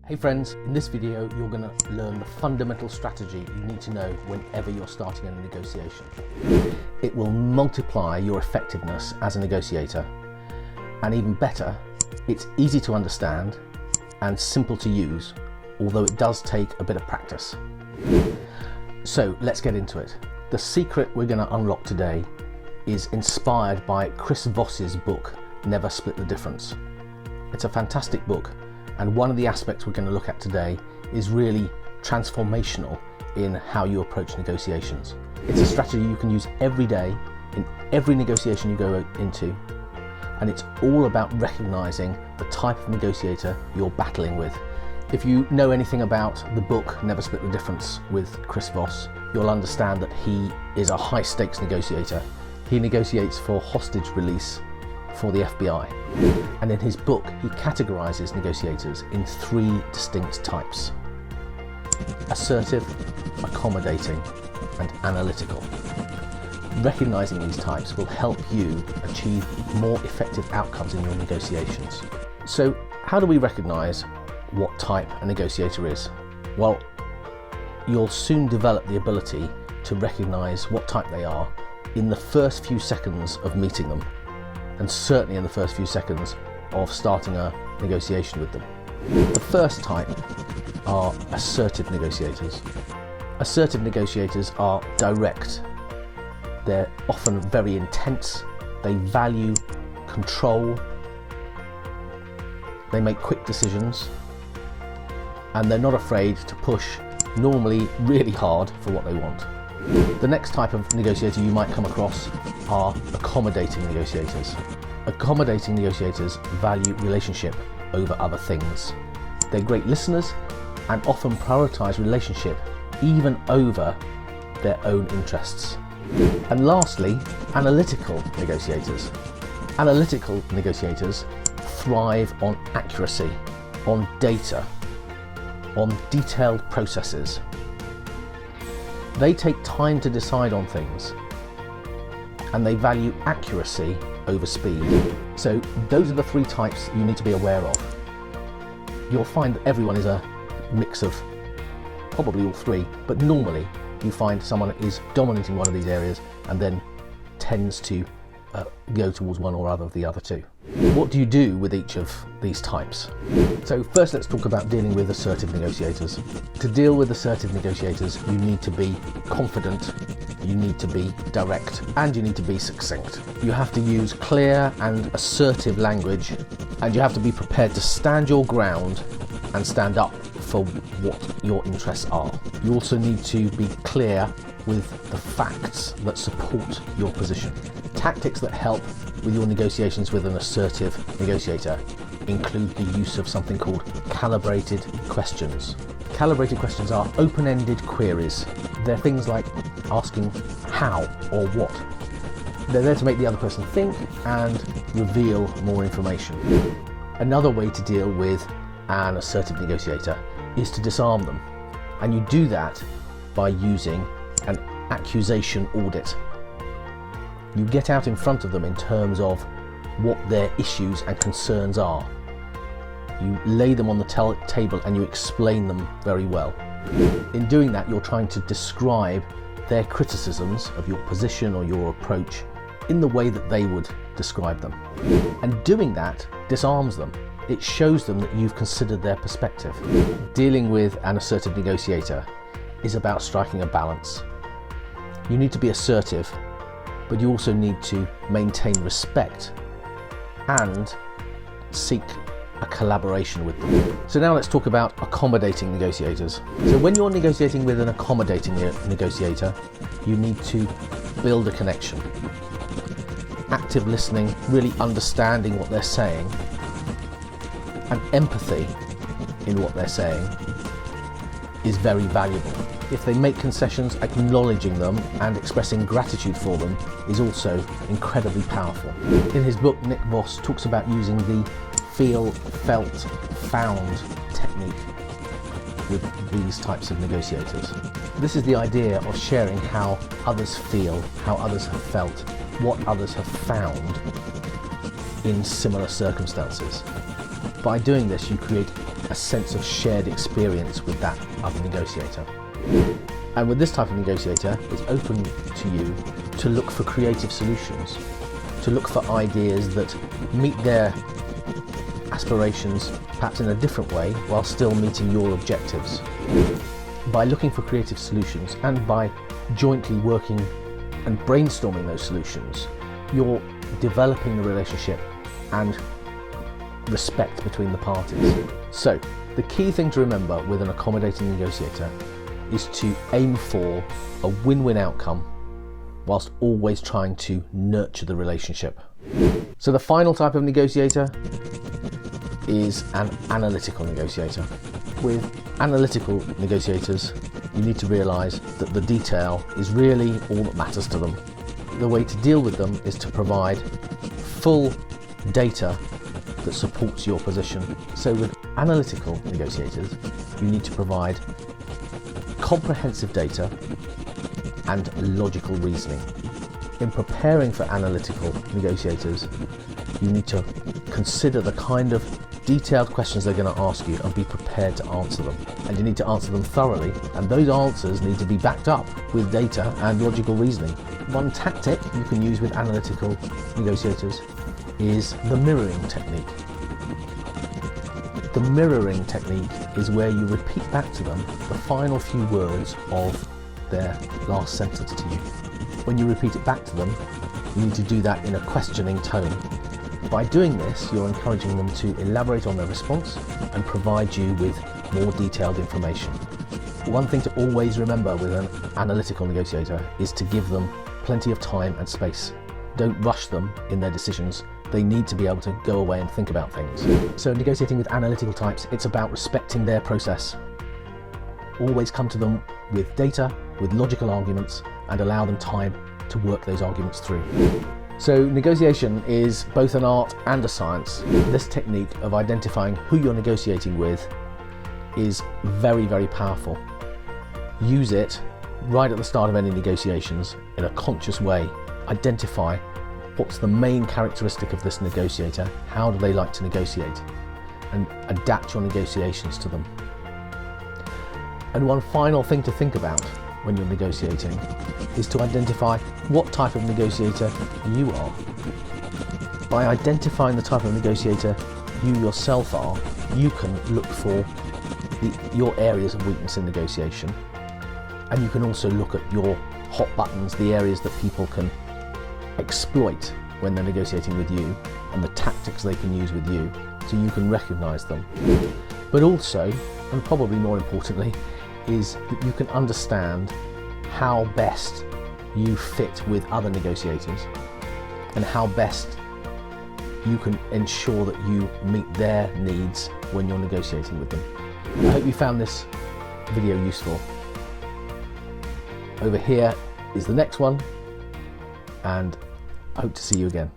Hey friends, in this video you're going to learn the fundamental strategy you need to know whenever you're starting a negotiation. It will multiply your effectiveness as a negotiator, and even better, it's easy to understand and simple to use, although it does take a bit of practice. So let's get into it. The secret we're going to unlock today is inspired by Chris Voss's book, Never Split the Difference. It's a fantastic book, and one of the aspects we're going to look at today is really transformational in how you approach negotiations. It's a strategy you can use every day in every negotiation you go into, and it's all about recognizing the type of negotiator you're battling with. If you know anything about the book Never Split the Difference with Chris Voss, you'll understand that he is a high stakes negotiator. He negotiates for hostage release for the FBI. And in his book, he categorizes negotiators in three distinct types: assertive, accommodating, and analytical. Recognizing these types will help you achieve more effective outcomes in your negotiations. So, how do we recognize what type a negotiator is? Well, you'll soon develop the ability to recognize what type they are in the first few seconds of meeting them, and certainly in the first few seconds of starting a negotiation with them. The first type are assertive negotiators. Assertive negotiators are direct. They're often very intense. They value control. They make quick decisions, and they're not afraid to push, normally really hard, for what they want. The next type of negotiator you might come across are accommodating negotiators. Accommodating negotiators value relationship over other things. They're great listeners and often prioritize relationship even over their own interests. And lastly, analytical negotiators. Analytical negotiators thrive on accuracy, on data, on detailed processes. They take time to decide on things, and they value accuracy over speed. So those are the three types you need to be aware of. You'll find that everyone is a mix of probably all three, but normally you find someone is dominant in one of these areas and then tends to go towards one or other of the other two. What do you do with each of these types? So first, let's talk about dealing with assertive negotiators. To deal with assertive negotiators, you need to be confident, you need to be direct, and you need to be succinct. You have to use clear and assertive language, and you have to be prepared to stand your ground and stand up for what your interests are. You also need to be clear with the facts that support your position. Tactics that help with your negotiations with an assertive negotiator include the use of something called calibrated questions. Calibrated questions are open-ended queries. They're things like asking how or what. They're there to make the other person think and reveal more information. Another way to deal with an assertive negotiator is to disarm them, and you do that by using an accusation audit. You get out in front of them in terms of what their issues and concerns are. You lay them on the table and you explain them very well. In doing that, you're trying to describe their criticisms of your position or your approach in the way that they would describe them. And doing that disarms them. It shows them that you've considered their perspective. Dealing with an assertive negotiator is about striking a balance. You need to be assertive, but you also need to maintain respect and seek a collaboration with them. So now let's talk about accommodating negotiators. So when you're negotiating with an accommodating negotiator, you need to build a connection. Active listening, really understanding what they're saying, and empathy in what they're saying is very valuable. If they make concessions, acknowledging them and expressing gratitude for them is also incredibly powerful. In his book, Nick Voss talks about using the feel, felt, found technique with these types of negotiators. This is the idea of sharing how others feel, how others have felt, what others have found in similar circumstances. By doing this, you create a sense of shared experience with that other negotiator. And with this type of negotiator, it's open to you to look for creative solutions, to look for ideas that meet their aspirations perhaps in a different way while still meeting your objectives. By looking for creative solutions and by jointly working and brainstorming those solutions, you're developing the relationship and respect between the parties. So, the key thing to remember with an accommodating negotiator is to aim for a win-win outcome whilst always trying to nurture the relationship. So the final type of negotiator is an analytical negotiator. With analytical negotiators, you need to realise that the detail is really all that matters to them. The way to deal with them is to provide full data that supports your position. So with analytical negotiators, you need to provide comprehensive data and logical reasoning. In preparing for analytical negotiators, you need to consider the kind of detailed questions they're going to ask you and be prepared to answer them. And you need to answer them thoroughly, and those answers need to be backed up with data and logical reasoning. One tactic you can use with analytical negotiators is the mirroring technique. The mirroring technique is where you repeat back to them the final few words of their last sentence to you. When you repeat it back to them, you need to do that in a questioning tone. By doing this, you're encouraging them to elaborate on their response and provide you with more detailed information. One thing to always remember with an analytical negotiator is to give them plenty of time and space. Don't rush them in their decisions. They need to be able to go away and think about things. So negotiating with analytical types, it's about respecting their process. Always come to them with data, with logical arguments, and allow them time to work those arguments through. So negotiation is both an art and a science. This technique of identifying who you're negotiating with is very, very powerful. Use it right at the start of any negotiations in a conscious way. Identify what's the main characteristic of this negotiator, how do they like to negotiate, and adapt your negotiations to them. And one final thing to think about when you're negotiating is to identify what type of negotiator you are. By identifying the type of negotiator you yourself are, you can look for your areas of weakness in negotiation, and you can also look at your hot buttons, the areas that people can exploit when they're negotiating with you, and the tactics they can use with you, so you can recognise them. But also, and probably more importantly, is that you can understand how best you fit with other negotiators and how best you can ensure that you meet their needs when you're negotiating with them. I hope you found this video useful. Over here is the next one, and I hope to see you again.